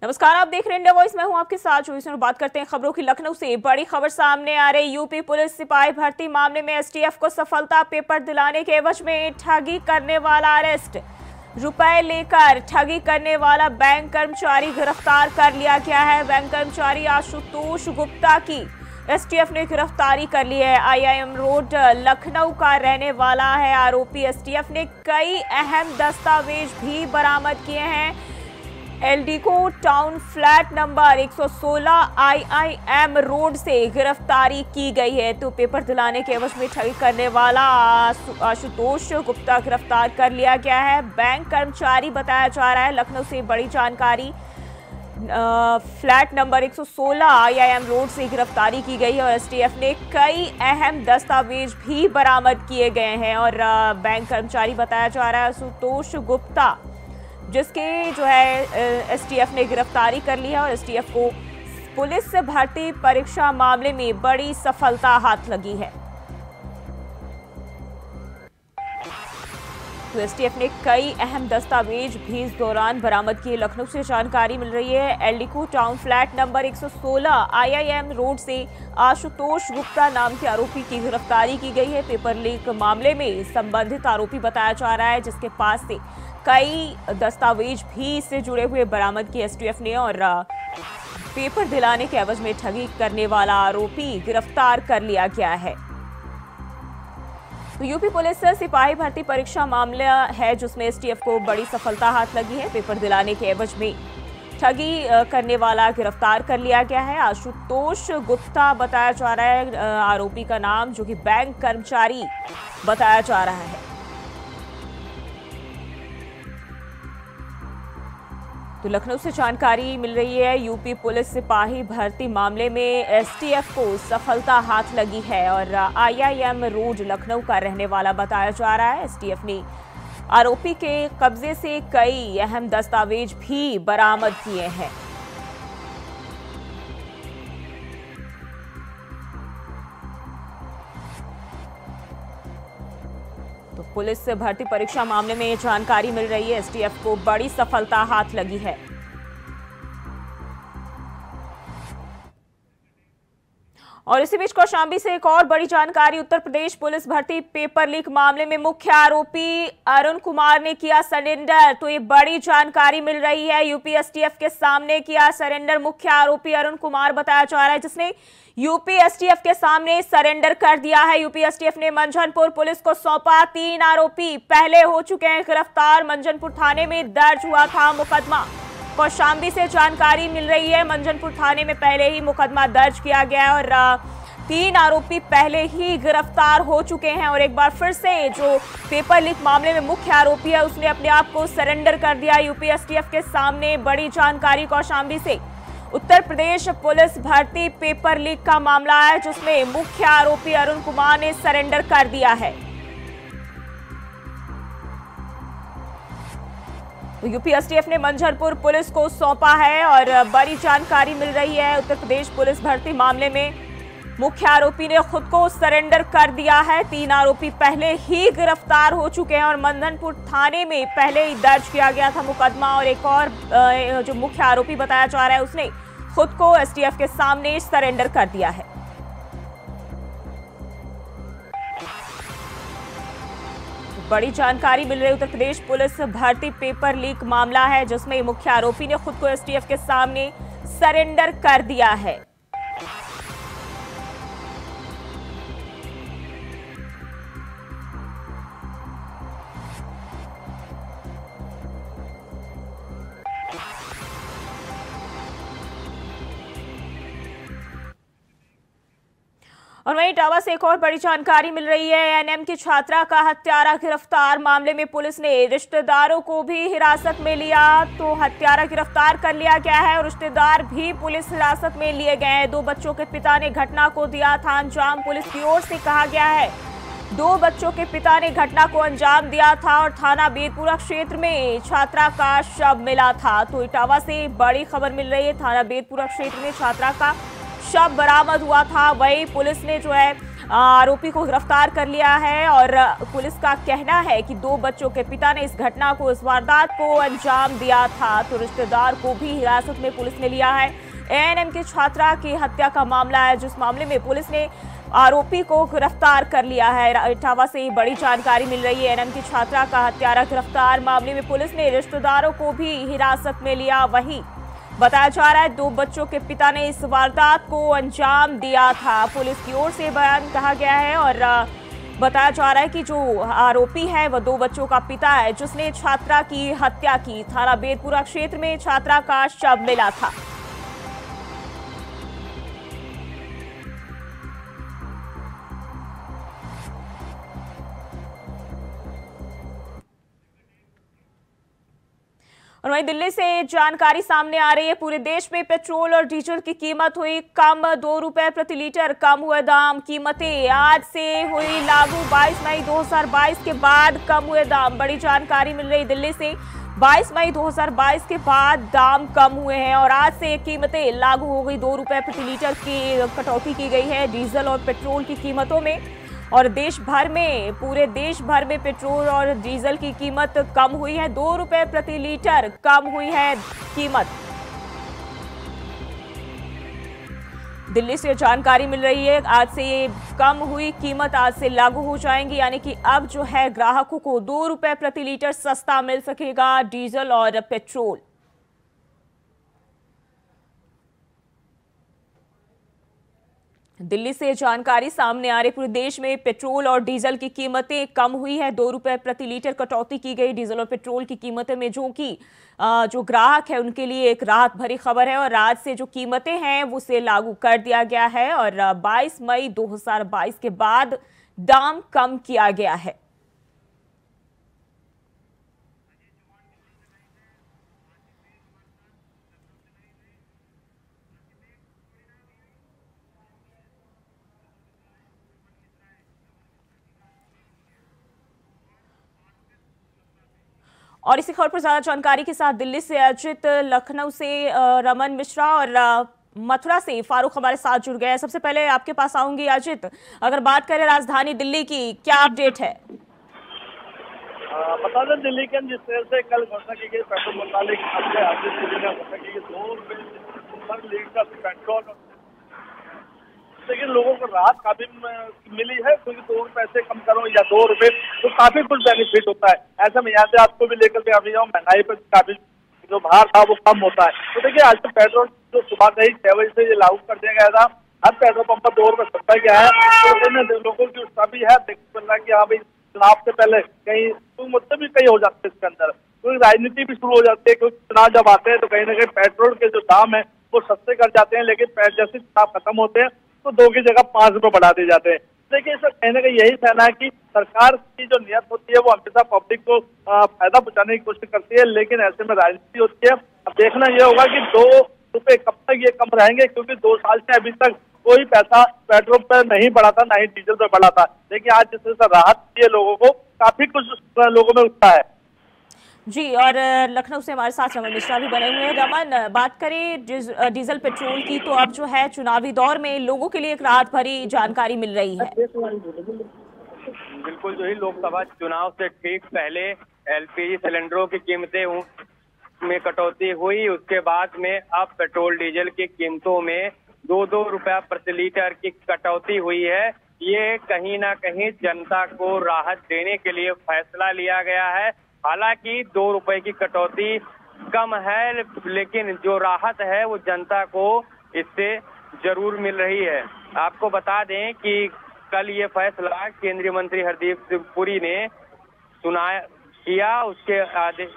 नमस्कार, आप देख रहे हैं इंडिया वॉइस। मैं हूं आपके साथ चौबीस। बात करते हैं खबरों की। लखनऊ से बड़ी खबर सामने आ रही। यूपी पुलिस सिपाही भर्ती मामले में एसटीएफ को सफलता। पेपर दिलाने के एवज में ठगी करने वाला अरेस्ट। रुपए लेकर ठगी करने वाला बैंक कर्मचारी गिरफ्तार कर लिया गया है। बैंक कर्मचारी आशुतोष गुप्ता की एसटीएफ ने गिरफ्तारी कर ली है। आईआईएम रोड लखनऊ का रहने वाला है आरोपी। एसटीएफ ने कई अहम दस्तावेज भी बरामद किए हैं। Eldeco town flat number 116 IIM road से गिरफ्तारी की गई है। तो पेपर दिलाने के एवज में ठगी करने वाला आशुतोष गुप्ता गिरफ्तार कर लिया गया है। बैंक कर्मचारी बताया जा रहा है। लखनऊ से बड़ी जानकारी। फ्लैट नंबर 116 आईआईएम रोड से गिरफ्तारी की गई है और एसटीएफ ने कई अहम दस्तावेज भी बरामद किए गए हैं। और बैंक कर्मचारी बताया जा रहा है आशुतोष गुप्ता, जिसके जो है एसटीएफ ने गिरफ्तारी कर ली है। और एसटीएफ को पुलिस भर्ती परीक्षा मामले में बड़ी सफलता हाथ लगी है। तो एसटीएफ ने कई अहम दस्तावेज भी इस दौरान बरामद किए। लखनऊ से जानकारी मिल रही है। Eldeco town flat number 116 IIM road से आशुतोष गुप्ता नाम के आरोपी की गिरफ्तारी की गई है। पेपर लीक मामले में संबंधित आरोपी बताया जा रहा है, जिसके पास से कई दस्तावेज भी इससे जुड़े हुए बरामद किए एसटीएफ ने। और पेपर दिलाने के एवज में ठगी करने वाला आरोपी गिरफ्तार कर लिया गया है। तो यूपी पुलिस सिपाही भर्ती परीक्षा मामला है, जिसमें एसटीएफ को बड़ी सफलता हाथ लगी है। पेपर दिलाने के एवज में ठगी करने वाला गिरफ्तार कर लिया गया है। आशुतोष गुप्ता बताया जा रहा है आरोपी का नाम, जो कि बैंक कर्मचारी बताया जा रहा है। तो लखनऊ से जानकारी मिल रही है। यूपी पुलिस सिपाही भर्ती मामले में एसटीएफ को सफलता हाथ लगी है और आईआईएम रोड लखनऊ का रहने वाला बताया जा रहा है। एसटीएफ ने आरोपी के कब्जे से कई अहम दस्तावेज भी बरामद किए हैं। तो पुलिस भर्ती परीक्षा मामले में जानकारी मिल रही है। एसटीएफ को बड़ी सफलता हाथ लगी है। और इसी बीच कौशाम्बी से एक और बड़ी जानकारी। उत्तर प्रदेश पुलिस भर्ती पेपर लीक मामले में मुख्य आरोपी अरुण कुमार ने किया सरेंडर। तो ये बड़ी जानकारी मिल रही है। यूपी एसटीएफ के सामने किया सरेंडर मुख्य आरोपी अरुण कुमार बताया जा रहा है, जिसने यूपी एसटीएफ के सामने सरेंडर कर दिया है। यूपी एसटीएफ ने मंझनपुर पुलिस को सौंपा। 3 आरोपी पहले हो चुके हैं गिरफ्तार। मंझनपुर थाने में दर्ज हुआ था मुकदमा। कौशाम्बी से जानकारी मिल रही है। मंझनपुर थाने में पहले ही मुकदमा दर्ज किया गया है और 3 आरोपी पहले ही गिरफ्तार हो चुके हैं। और एक बार फिर से जो पेपर लीक मामले में मुख्य आरोपी है, उसने अपने आप को सरेंडर कर दिया यूपी एसटीएफ के सामने। बड़ी जानकारी कौशाम्बी से। उत्तर प्रदेश पुलिस भर्ती पेपर लीक का मामला है, जिसमें मुख्य आरोपी अरुण कुमार ने सरेंडर कर दिया है। तो यूपी एसटीएफ ने मंझनपुर पुलिस को सौंपा है और बड़ी जानकारी मिल रही है। उत्तर प्रदेश पुलिस भर्ती मामले में मुख्य आरोपी ने खुद को सरेंडर कर दिया है। 3 आरोपी पहले ही गिरफ्तार हो चुके हैं और मंझनपुर थाने में पहले ही दर्ज किया गया था मुकदमा। और एक और जो मुख्य आरोपी बताया जा रहा है, उसने खुद को एसटीएफ के सामने सरेंडर कर दिया है। बड़ी जानकारी मिल रही है। उत्तर प्रदेश पुलिस भर्ती पेपर लीक मामला है, जिसमें मुख्य आरोपी ने खुद को एसटीएफ के सामने सरेंडर कर दिया है। और वहीं इटावा से एक और बड़ी जानकारी मिल रही है। एएनएम की छात्रा का हत्यारा गिरफ्तार। मामले में पुलिस ने रिश्तेदारों को भी हिरासत में लिया। तो हत्यारा गिरफ्तार कर लिया गया है और रिश्तेदार भी पुलिस हिरासत में लिए गए हैं। 2 बच्चों के पिता ने घटना को दिया था अंजाम। पुलिस की ओर से कहा गया है 2 बच्चों के पिता ने घटना को अंजाम दिया था और थाना बेतपुरा क्षेत्र में छात्रा का शव मिला था। तो इटावा से बड़ी खबर मिल रही है। थाना बेतपुरा क्षेत्र में छात्रा का शव बरामद हुआ था। वही पुलिस ने जो है आरोपी को गिरफ्तार कर लिया है और पुलिस का कहना है कि 2 बच्चों के पिता ने इस घटना को, इस वारदात को अंजाम दिया था। तो रिश्तेदार को भी हिरासत में पुलिस ने लिया है। एएनएम की छात्रा की हत्या का मामला है, जिस मामले में पुलिस ने आरोपी को गिरफ्तार कर लिया है। इटावा से बड़ी जानकारी मिल रही है। एएनएम की छात्रा का हत्यारा गिरफ्तार, मामले में पुलिस ने रिश्तेदारों को भी हिरासत में लिया। वहीं बताया जा रहा है 2 बच्चों के पिता ने इस वारदात को अंजाम दिया था। पुलिस की ओर से बयान कहा गया है और बताया जा रहा है कि जो आरोपी है वह 2 बच्चों का पिता है, जिसने छात्रा की हत्या की। थाना बेदपुरा क्षेत्र में छात्रा का शव मिला था। और वहीं दिल्ली से जानकारी सामने आ रही है। पूरे देश में पेट्रोल और डीजल की कीमत हुई कम, 2 रुपए प्रति लीटर कम हुए दाम। कीमतें आज से हुई लागू, 22 मई 2022 के बाद कम हुए दाम। बड़ी जानकारी मिल रही दिल्ली से, 22 मई 2022 के बाद दाम कम हुए हैं और आज से कीमतें लागू हो गई। 2 रुपए प्रति लीटर की कटौती की गई है डीजल और पेट्रोल की कीमतों में। और देश भर में, पूरे देश भर में पेट्रोल और डीजल की कीमत कम हुई है। 2 रुपए प्रति लीटर कम हुई है कीमत। दिल्ली से जानकारी मिल रही है, आज से ये कम हुई कीमत आज से लागू हो जाएंगी, यानी कि अब जो है ग्राहकों को 2 रुपए प्रति लीटर सस्ता मिल सकेगा डीजल और पेट्रोल। दिल्ली से जानकारी सामने आ रही, पूरे देश में पेट्रोल और डीजल की कीमतें कम हुई है। 2 रुपए प्रति लीटर कटौती की गई डीजल और पेट्रोल की कीमतें में, जो कि जो ग्राहक है उनके लिए एक राहत भरी खबर है। और आज से जो कीमतें हैं उसे लागू कर दिया गया है और 22 मई 2022 के बाद दाम कम किया गया है। और इसी खबर पर ज्यादा जानकारी के साथ दिल्ली से अजित, लखनऊ से रमन मिश्रा और मथुरा से फारूक हमारे साथ जुड़ गए हैं। सबसे पहले आपके पास आऊंगी अजित, अगर बात करें राजधानी दिल्ली की, क्या अपडेट है? बता दें, दिल्ली के जिस तरह से कल घोषणा की गई पेट्रोल मुतालिक घोषणा की गई 2 रुपए पर लीटर पेट्रोल, लेकिन लोगों को राहत काफी मिली है, क्योंकि 2 रुपए से कम करो या 2 रुपए तो काफी कुछ बेनिफिट होता है। ऐसे में यहाँ से आपको भी लेकर के अभी जाऊँ, महंगाई पर काफी जो भार था वो कम होता है। तो देखिए, आज तो पेट्रोल जो सुबह से ही 6 बजे से ये लागू कर दिया गया था, हर पेट्रोल पंप पर 2 रुपए सस्ता गया है। तो लोगों की उत्साह भी है, देखने मिल रहा है कि हाँ भाई चुनाव से पहले कहीं तो मुद्दे भी कई हो जाते हैं इसके अंदर, क्योंकि राजनीति भी शुरू हो जाती है। क्योंकि चुनाव जब आते हैं तो कहीं ना कहीं पेट्रोल के जो दाम है वो सस्ते कर जाते हैं, लेकिन जैसे चुनाव खत्म होते हैं तो 2 की जगह 5 रुपए बढ़ा दिए जाते हैं। देखिए, इसका कहीं ना कहीं यही कहना है कि सरकार की जो नियत होती है वो हमेशा पब्लिक को फायदा पहुंचाने की कोशिश करती है, लेकिन ऐसे में राजनीति होती है। अब देखना यह होगा कि 2 रुपए कब तक ये कम रहेंगे, क्योंकि 2 साल से अभी तक कोई पैसा पेट्रोल पर नहीं बढ़ा था, ना ही डीजल पर बढ़ा था। लेकिन आज जिस तरह से राहत दी है लोगों को, काफी कुछ लोगों में उत्साह है जी। और लखनऊ से हमारे साथ रमन मिश्रा भी बने हुए हैं। रमन, बात करें डीजल पेट्रोल की, तो अब जो है चुनावी दौर में लोगों के लिए एक राहत भरी जानकारी मिल रही है। बिल्कुल, जो ही लोकसभा चुनाव से ठीक पहले एलपीजी सिलेंडरों की कीमतें में कटौती हुई, उसके बाद में अब पेट्रोल डीजल की कीमतों में 2-2 रुपया प्रति लीटर की कटौती हुई है। ये कहीं ना कहीं जनता को राहत देने के लिए फैसला लिया गया है। हालांकि 2 रुपए की कटौती कम है, लेकिन जो राहत है वो जनता को इससे जरूर मिल रही है। आपको बता दें कि कल ये फैसला केंद्रीय मंत्री हरदीप सिंह पुरी ने किया, उसके आदेश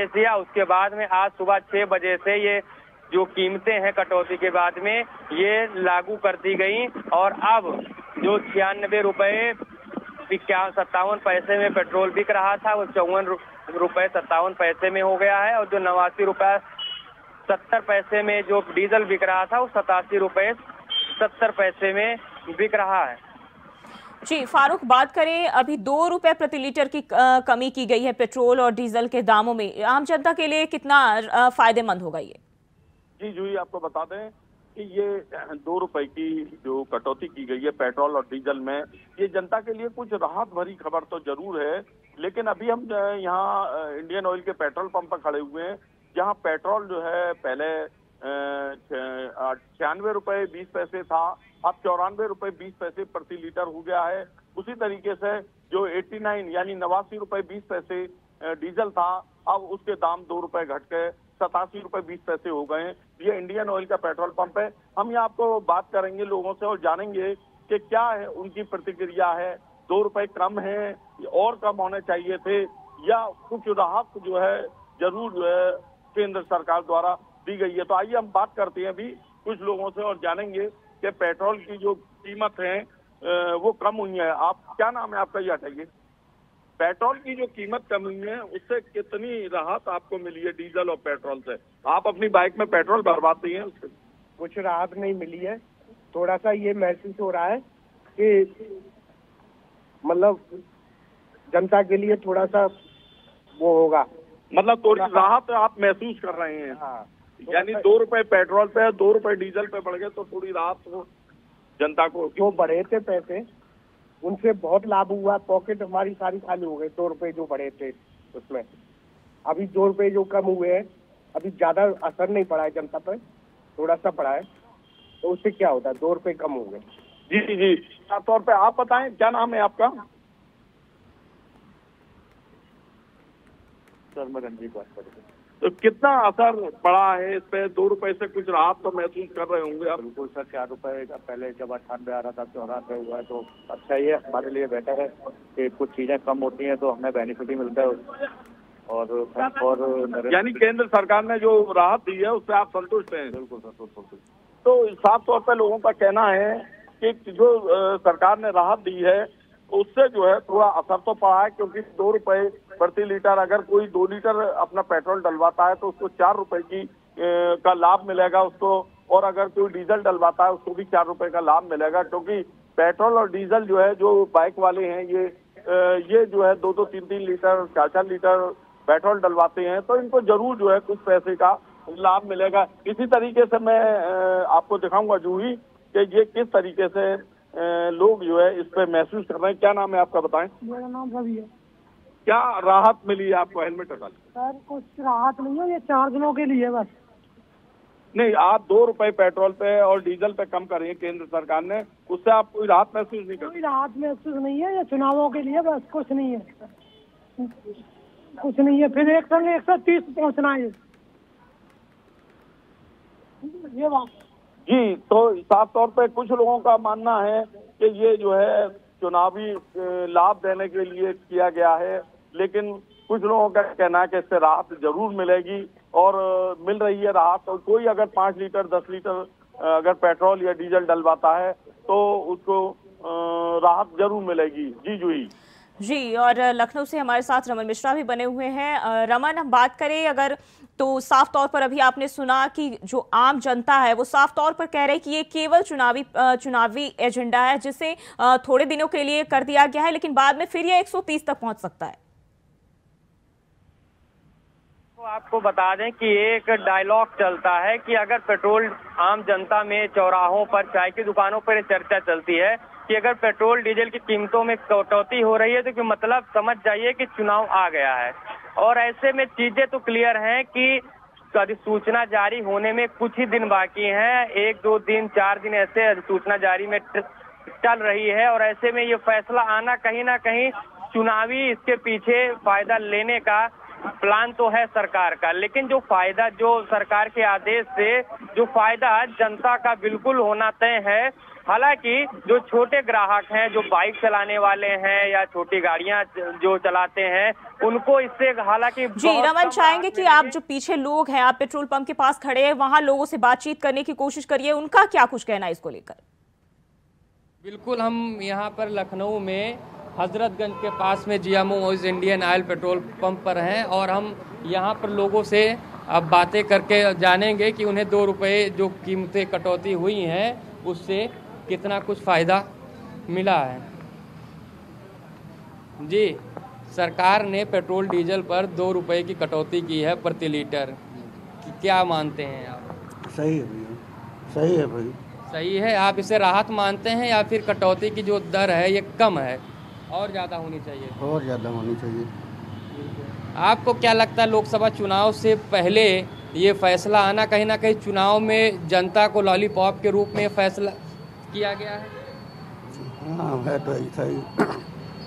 दिया। उसके बाद में आज सुबह 6 बजे से ये जो कीमतें हैं कटौती के बाद में ये लागू कर दी गई और अब जो 96 रुपए 57 पैसे में पेट्रोल बिक रहा था वो 54 रुपए 57 पैसे में हो गया है, और जो 89 रुपए 70 पैसे में जो डीजल बिक रहा था वो 87 रुपए 70 पैसे में बिक रहा है। जी फारूक, बात करें अभी 2 रुपए प्रति लीटर की कमी की गई है पेट्रोल और डीजल के दामों में, आम जनता के लिए कितना फायदेमंद होगा ये? जी जूही, आपको बता दें कि ये 2 रुपए की जो कटौती की गई है पेट्रोल और डीजल में, ये जनता के लिए कुछ राहत भरी खबर तो जरूर है। लेकिन अभी हम यहाँ इंडियन ऑयल के पेट्रोल पंप पर खड़े हुए हैं, जहाँ पेट्रोल जो है पहले 96 रुपए 20 पैसे था, अब 94 रुपए 20 पैसे प्रति लीटर हो गया है। उसी तरीके से जो 89 यानी 89 रुपए 20 पैसे डीजल था, अब उसके दाम 2 रुपए घट के 87 रुपए 20 पैसे हो गए। ये इंडियन ऑयल का पेट्रोल पंप है। हम यहाँ आपको बात करेंगे लोगों से और जानेंगे कि क्या है उनकी प्रतिक्रिया है, 2 रुपए कम है और कम होने चाहिए थे, या कुछ राहत जो है जरूर जो है केंद्र सरकार द्वारा दी गई है। तो आइए हम बात करते हैं अभी कुछ लोगों से और जानेंगे कि पेट्रोल की जो कीमत है वो कम हुई है। आप क्या नाम है आपका, ये हटाइए। पेट्रोल की जो कीमत कम हुई है उससे कितनी राहत आपको मिली है डीजल और पेट्रोल से? आप अपनी बाइक में पेट्रोल भरवाती हैं, उससे कुछ राहत नहीं मिली है। थोड़ा सा ये महसूस हो रहा है कि मतलब जनता के लिए थोड़ा सा वो होगा, मतलब थोड़ी राहत आप महसूस कर रहे हैं। हाँ, यानी 2 रुपए पेट्रोल पे 2 रुपए डीजल पे बढ़ गए तो थोड़ी राहत हो जनता को। जो बढ़े थे पैसे उनसे बहुत लाभ हुआ, पॉकेट हमारी सारी खाली हो गई। 2 रुपए जो बढ़े थे उसमें अभी 2 रुपए जो कम हुए हैं, अभी ज्यादा असर नहीं पड़ा है जनता पर, थोड़ा सा पड़ा है। तो उससे क्या होता है, 2 रुपए कम हो गए। जी जी, तौर पे आप बताएं क्या नाम है आपका? सर मैं रंजीत बात कर रहा हूँ। तो कितना असर पड़ा है इस पे? 2 रुपए से कुछ राहत तो महसूस कर रहे होंगे आप? बिल्कुल सर, 4 रुपए का पहले जब 98 आ रहा था 94 हुआ है, तो अच्छा ही है, हमारे लिए बेटर है कि कुछ चीजें कम होती हैं तो हमें बेनिफिट ही मिलता है। और यानी केंद्र सरकार ने जो राहत दी है उससे आप संतुष्ट हैं? बिल्कुल सर, बिल्कुल। तो साफ तौर पर लोगों का कहना है कि जो सरकार ने राहत दी है उससे जो है थोड़ा असर तो पड़ा है, क्योंकि 2 रुपए प्रति लीटर, अगर कोई 2 लीटर अपना पेट्रोल डलवाता है तो उसको 4 रुपए की का लाभ मिलेगा उसको, और अगर कोई डीजल डलवाता है उसको भी 4 रुपए का लाभ मिलेगा। क्योंकि पेट्रोल और डीजल जो है, जो बाइक वाले हैं ये जो है 2-2, 3-3 लीटर, 4-4 लीटर पेट्रोल डलवाते हैं, तो इनको जरूर जो है कुछ पैसे का लाभ मिलेगा। इसी तरीके से मैं आपको दिखाऊंगा जूही कि ये किस तरीके से लोग जो है इस पे महसूस कर रहे हैं। क्या नाम है आपका, बताएं? मेरा नाम रवि है। क्या राहत मिली है आपको हेलमेट हटा? सर कुछ राहत नहीं है, ये 4 दिनों के लिए बस। नहीं, आप 2 रुपए पेट्रोल पे और डीजल पे कम कर रही है केंद्र सरकार ने, उससे आप कोई राहत महसूस नहीं करते? कोई राहत महसूस नहीं है, ये चुनावों के लिए बस, कुछ नहीं है, कुछ नहीं है। फिर एक संग 130 पहुँचना है ये बात। जी, तो साफ तौर पे कुछ लोगों का मानना है कि ये जो है चुनावी लाभ देने के लिए किया गया है, लेकिन कुछ लोगों का कहना है कि इससे राहत जरूर मिलेगी और मिल रही है राहत। तो कोई अगर 5 लीटर 10 लीटर अगर पेट्रोल या डीजल डलवाता है तो उसको राहत जरूर मिलेगी। जी जूही जी, और लखनऊ से हमारे साथ रमन मिश्रा भी बने हुए हैं। रमन, हम बात करें अगर तो साफ तौर पर अभी आपने सुना कि जो आम जनता है वो साफ तौर पर कह रहे हैं कि ये केवल चुनावी एजेंडा है जिसे थोड़े दिनों के लिए कर दिया गया है, लेकिन बाद में फिर ये 130 तक पहुंच सकता है। तो आपको बता दें कि एक डायलॉग चलता है कि अगर पेट्रोल आम जनता में चौराहों पर, चाय की दुकानों पर चर्चा चलती है कि अगर पेट्रोल डीजल की कीमतों में कटौती हो रही है तो मतलब समझ जाइए कि चुनाव आ गया है। और ऐसे में चीजें तो क्लियर हैं कि अधिसूचना जारी होने में कुछ ही दिन बाकी हैं, 1, 2 दिन, 4 दिन ऐसे अधिसूचना जारी में चल रही है। और ऐसे में ये फैसला आना कहीं ना कहीं चुनावी, इसके पीछे फायदा लेने का प्लान तो है सरकार का, लेकिन जो फायदा, जो सरकार के आदेश से जो फायदा जनता का बिल्कुल होना तय है। हालांकि जो छोटे ग्राहक हैं, जो बाइक चलाने वाले हैं या छोटी गाड़ियां जो चलाते हैं, उनको इससे हालांकि जी रमन, चाहेंगे कि आप जो पीछे लोग हैं, आप पेट्रोल पंप के पास खड़े हैं, वहां लोगों से बातचीत करने की कोशिश करिए, उनका क्या कुछ कहना है इसको लेकर? बिल्कुल, हम यहाँ पर लखनऊ में हजरतगंज के पास में जियामो मोइज इंडियन ऑयल पेट्रोल पंप पर हैं और हम यहाँ पर लोगों से अब बातें करके जानेंगे कि उन्हें 2 रुपए जो कीमतें कटौती हुई हैं उससे कितना कुछ फ़ायदा मिला है। जी, सरकार ने पेट्रोल डीजल पर 2 रुपए की कटौती की है प्रति लीटर। क्या मानते हैं आप? सही है भैया, सही है भाई। सही है। आप इसे राहत मानते हैं या फिर कटौती की जो दर है ये कम है और ज़्यादा होनी चाहिए? और ज़्यादा होनी चाहिए। आपको क्या लगता है लोकसभा चुनाव से पहले ये फैसला आना कहीं ना कहीं चुनाव में जनता को लॉलीपॉप के रूप में फैसला किया गया है? हाँ है तो ऐसा ही।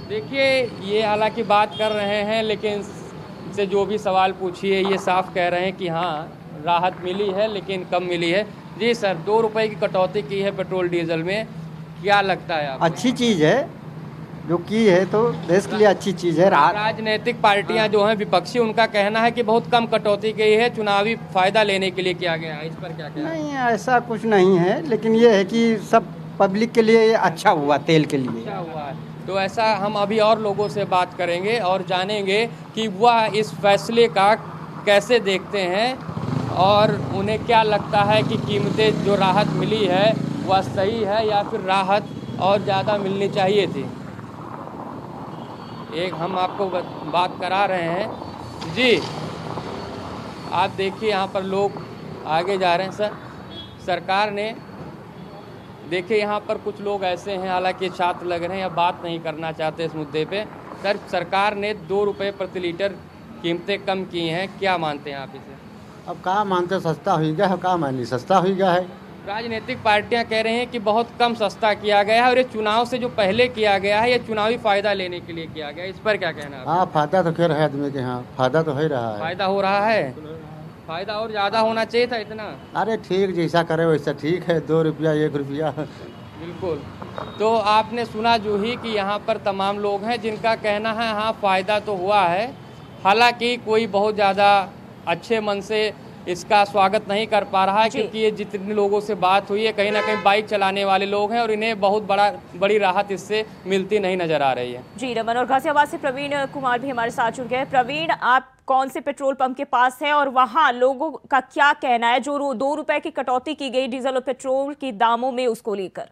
देखिए ये हालांकि बात कर रहे हैं लेकिन से जो भी सवाल पूछिए ये साफ कह रहे हैं कि हाँ राहत मिली है लेकिन कम मिली है। जी सर, 2 रुपए की कटौती की है पेट्रोल डीजल में, क्या लगता है आपको? अच्छी चीज़ है जो की है तो देश के लिए अच्छी चीज़ है। राजनीतिक पार्टियां जो हैं विपक्षी, उनका कहना है कि बहुत कम कटौती की है, चुनावी फायदा लेने के लिए किया गया है। इस पर क्या कहना? नहीं ऐसा कुछ नहीं है, लेकिन ये है कि सब पब्लिक के लिए अच्छा हुआ, तेल के लिए अच्छा हुआ है। तो ऐसा हम अभी और लोगों से बात करेंगे और जानेंगे कि वह इस फैसले का कैसे देखते हैं और उन्हें क्या लगता है कि कीमतें जो राहत मिली है वह सही है या फिर राहत और ज़्यादा मिलनी चाहिए थी। एक हम आपको बात करा रहे हैं। जी आप देखिए यहाँ पर लोग आगे जा रहे हैं। सर, सरकार ने देखिए यहाँ पर कुछ लोग ऐसे हैं, हालांकि छात्र लग रहे हैं या बात नहीं करना चाहते इस मुद्दे पे। सर, सरकार ने 2 रुपये प्रति लीटर कीमतें कम की हैं, क्या मानते हैं आप इसे? अब कहाँ मानते, सस्ता हो गया है, कहाँ मानी सस्ता हो गया है। राजनीतिक पार्टियां कह रहे हैं कि बहुत कम सस्ता किया गया है और ये चुनाव से जो पहले किया गया है ये चुनावी फायदा लेने के लिए किया गया है। इस पर क्या कहना है? हाँ फायदा तो खैर है आदमी के, यहाँ फायदा तो हो ही रहा है। फायदा हो रहा है, फायदा और ज़्यादा होना चाहिए था इतना। अरे ठीक, जैसा करे वैसा ठीक है, 2 रुपया 1 रुपया। बिल्कुल। तो आपने सुना जो ही कि यहाँ पर तमाम लोग हैं जिनका कहना है हाँ फ़ायदा तो हुआ है, हालांकि कोई बहुत ज़्यादा अच्छे मन से इसका स्वागत नहीं कर पा रहा है क्योंकि ये जितने लोगों से बात हुई है कहीं ना कहीं बाइक चलाने वाले लोग हैं और इन्हें बहुत बड़ी राहत इससे मिलती नहीं नजर आ रही है। जी रमन, और गाजियाबाद से प्रवीण कुमार भी हमारे साथ जुड़ गए। प्रवीण, आप कौन से पेट्रोल पंप के पास है और वहाँ लोगों का क्या कहना है जो 2 रुपए की कटौती की गई डीजल और पेट्रोल के दामों में, उसको लेकर?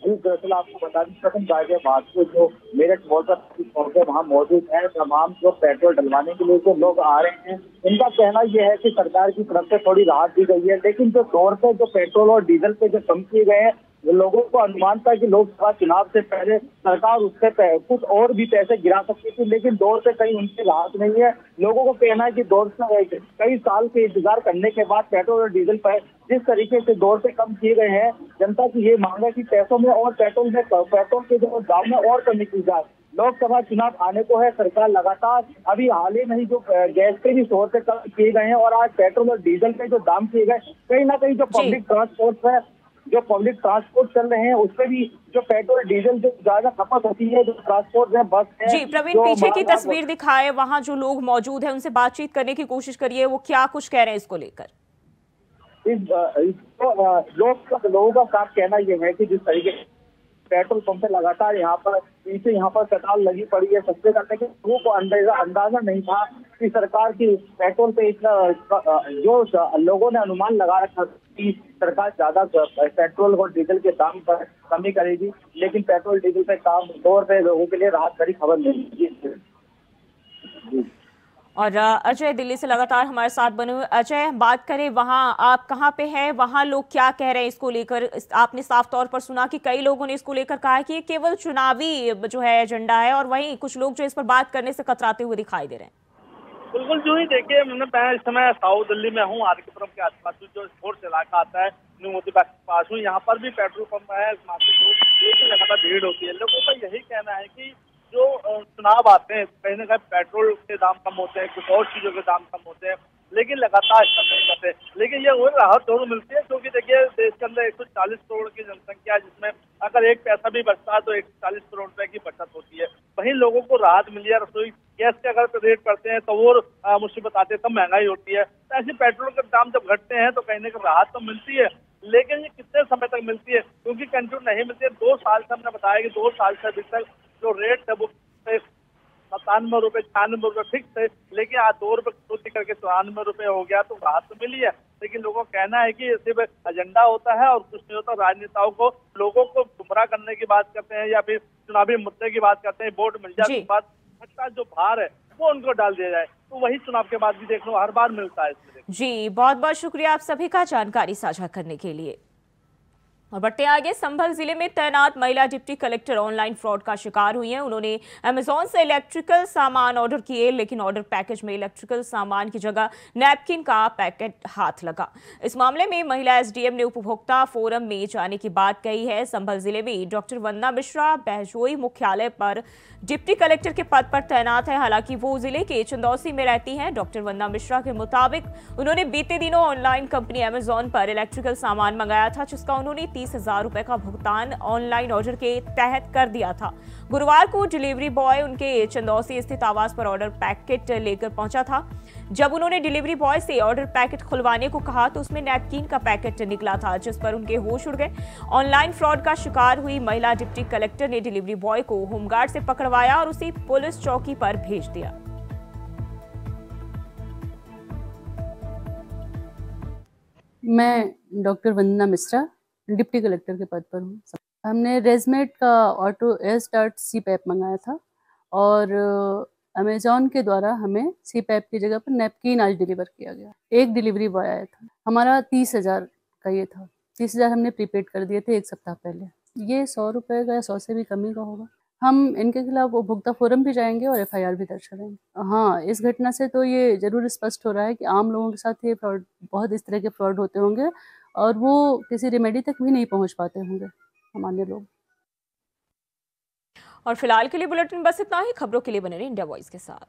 दरअसल आपको बता दें प्रथम गाजियाबाद के जो मेरठ मोड़ पर वहाँ मौजूद है, तमाम जो पेट्रोल डलवाने के लिए जो लोग आ रहे हैं उनका कहना यह है कि सरकार की तरफ से थोड़ी राहत दी गई है, लेकिन जो दौर पे जो पेट्रोल और डीजल पे जो कम किए गए हैं, लोगों को अनुमान था कि लोकसभा चुनाव से पहले सरकार उससे कुछ और भी पैसे गिरा सकती थी, लेकिन दौर पे कहीं उनकी राहत नहीं है। लोगों को कहना है कि दौर से कई साल के इंतजार करने के बाद पेट्रोल और डीजल पर जिस तरीके से दौर पे कम किए गए हैं, जनता की ये मांग है कि पैसों में और पेट्रोल के जो दाम में और कमी की जाए। लोकसभा चुनाव आने को है, सरकार लगातार अभी हाल ही नहीं जो गैस के भी शोर से कम किए गए हैं और आज पेट्रोल और डीजल के जो दाम किए गए, कहीं ना कहीं जो पब्लिक ट्रांसपोर्ट है, जो पब्लिक ट्रांसपोर्ट चल रहे हैं उसमें भी जो पेट्रोल डीजल जो ज्यादा खपत होती है, जो ट्रांसपोर्ट है, बस है। जी प्रवीण, पीछे की तस्वीर दिखाए, वहाँ जो लोग मौजूद हैं उनसे बातचीत करने की कोशिश करिए, वो क्या कुछ कह रहे हैं इसको लेकर। लोगों का साफ कहना यह है कि जिस तरीके पेट्रोल पंप पे लगातार यहाँ पर कतार लगी पड़ी है सस्ते करने के, लोगों को अंदाजा नहीं था कि सरकार की पेट्रोल पे इतना जो लोगों ने अनुमान लगा रखा कि सरकार ज्यादा पेट्रोल और डीजल के दाम पर कमी करेगी, लेकिन पेट्रोल डीजल पे काम दौर पे लोगों के लिए राहत भरी खबर मिली। और अजय दिल्ली से लगातार हमारे साथ बने हुए। अजय, बात करें वहाँ आप कहाँ पे हैं, वहाँ लोग क्या कह रहे हैं इसको लेकर? आपने साफ तौर पर सुना कि कई लोगों ने इसको लेकर कहा है कि ये केवल चुनावी जो है एजेंडा है, और वहीं कुछ लोग जो इस पर बात करने से कतराते हुए दिखाई दे रहे हैं। बिल्कुल, जो ही देखिए मैं इस समय साउथ दिल्ली में हूँ, आरकेपुरम के आसपास जो स्पोर्ट्स इलाका आता है, न्यू मोतीबाग के पास हूँ। यहाँ पर भी पेट्रोल पंप है, लगातार भीड़ होती है। लोगों का यही कहना है कि जो चुनाव आते हैं कहीं ना कहीं पेट्रोल के दाम कम होते हैं, कुछ और चीजों के दाम कम होते हैं, लेकिन लगातार नहीं करते। लेकिन ये वही राहत जरूर मिलती है क्योंकि देखिए देश के अंदर 140 करोड़ की जनसंख्या है, जिसमें अगर 1 पैसा भी बचता है तो 140 करोड़ रुपए की बचत होती है। वहीं लोगों को राहत मिली है। रसोई गैस के अगर रेट बढ़ते हैं तो वो मुसीबत आती है, तब महंगाई होती है। तो ऐसे पेट्रोल के दाम जब घटते हैं तो कहीं ना कहीं राहत तो मिलती है, लेकिन ये कितने समय तक मिलती है क्योंकि कंटिन्यू नहीं मिलती है। 2 साल से हमने बताया कि 2 साल से अभी तक जो रेट है वो 97 रुपए 96 रुपए फिक्स है, लेकिन आज 2 रुपए कटौती करके 94 रुपए हो गया, तो राहत तो मिली है। लेकिन लोगों का कहना है कि सिर्फ एजेंडा होता है और कुछ नहीं होता। राजनेताओं को लोगों को गुमराह करने की बात करते हैं या फिर चुनावी मुद्दे की बात करते हैं, वोट मिल जाने के बाद जो भार है वो उनको डाल दिया जाए। तो वही चुनाव के बाद भी देख लो, हर बार मिलता है इसमें। जी, बहुत बहुत शुक्रिया आप सभी का जानकारी साझा करने के लिए। और बढ़ते आगे, संभल जिले में तैनात महिला डिप्टी कलेक्टर ऑनलाइन फ्रॉड का शिकार हुई हैं। उन्होंने अमेजॉन से इलेक्ट्रिकल सामान ऑर्डर किए, लेकिन ऑर्डर पैकेज में इलेक्ट्रिकल सामान की जगह नैपकिन का पैकेट हाथ लगा। इस मामले में महिला एसडीएम ने उपभोक्ता फोरम में जाने की बात कही है। संभल जिले में डॉक्टर वंदना मिश्रा बहजोई मुख्यालय पर डिप्टी कलेक्टर के पद पर तैनात है। हालांकि वो जिले के चंदौसी में रहती हैं। डॉक्टर वंदना मिश्रा के मुताबिक उन्होंने बीते दिनों ऑनलाइन कंपनी अमेजॉन पर इलेक्ट्रिकल सामान मंगाया था, जिसका उन्होंने 30,000 रुपए का भुगतान ऑनलाइन ऑर्डर के तहत कर दिया था। गुरुवार को डिलीवरी बॉय उनके चंदौसी स्थित आवास पर ऑर्डर पैकेट लेकर पहुंचा था। जब उन्होंने डिलीवरी बॉय से ऑर्डर पैकेट खुलवाने को कहा तो उसमें नैपकिन का पैकेट निकला था, जिस पर उनके होश उड़ गए। ऑनलाइन फ्रॉड का शिकार हुई महिला डिप्टी कलेक्टर ने डिलीवरी बॉय को होमगार्ड से पकड़वाया और उसे पुलिस चौकी पर भेज दिया। मैं डॉक्टर वंदना मिश्रा डिप्टी कलेक्टर के पद पर हूँ। हमने रेजमेट का ऑटो एस.सी पैप मंगाया था और अमेजॉन के द्वारा हमें सी पैप की जगह पर नैपकिन आज डिलीवर किया गया। एक डिलीवरी बॉय आया था। हमारा 30,000 का ये था। 30,000 हमने प्रीपेड कर दिए थे 1 सप्ताह पहले। ये 100 रुपये का या 100 से भी कमी का होगा। हम इनके खिलाफ उपभोक्ता फोरम भी जाएंगे और FIR भी दर्ज करेंगे। हाँ, इस घटना से तो ये जरूर स्पष्ट हो रहा है कि आम लोगों के साथ ये फ्रॉड, बहुत इस तरह के फ्रॉड होते होंगे और वो किसी रेमेडी तक भी नहीं पहुंच पाते होंगे सामान्य लोग। और फिलहाल के लिए बुलेटिन बस इतना ही। खबरों के लिए बने रहिए इंडिया वॉइस के साथ।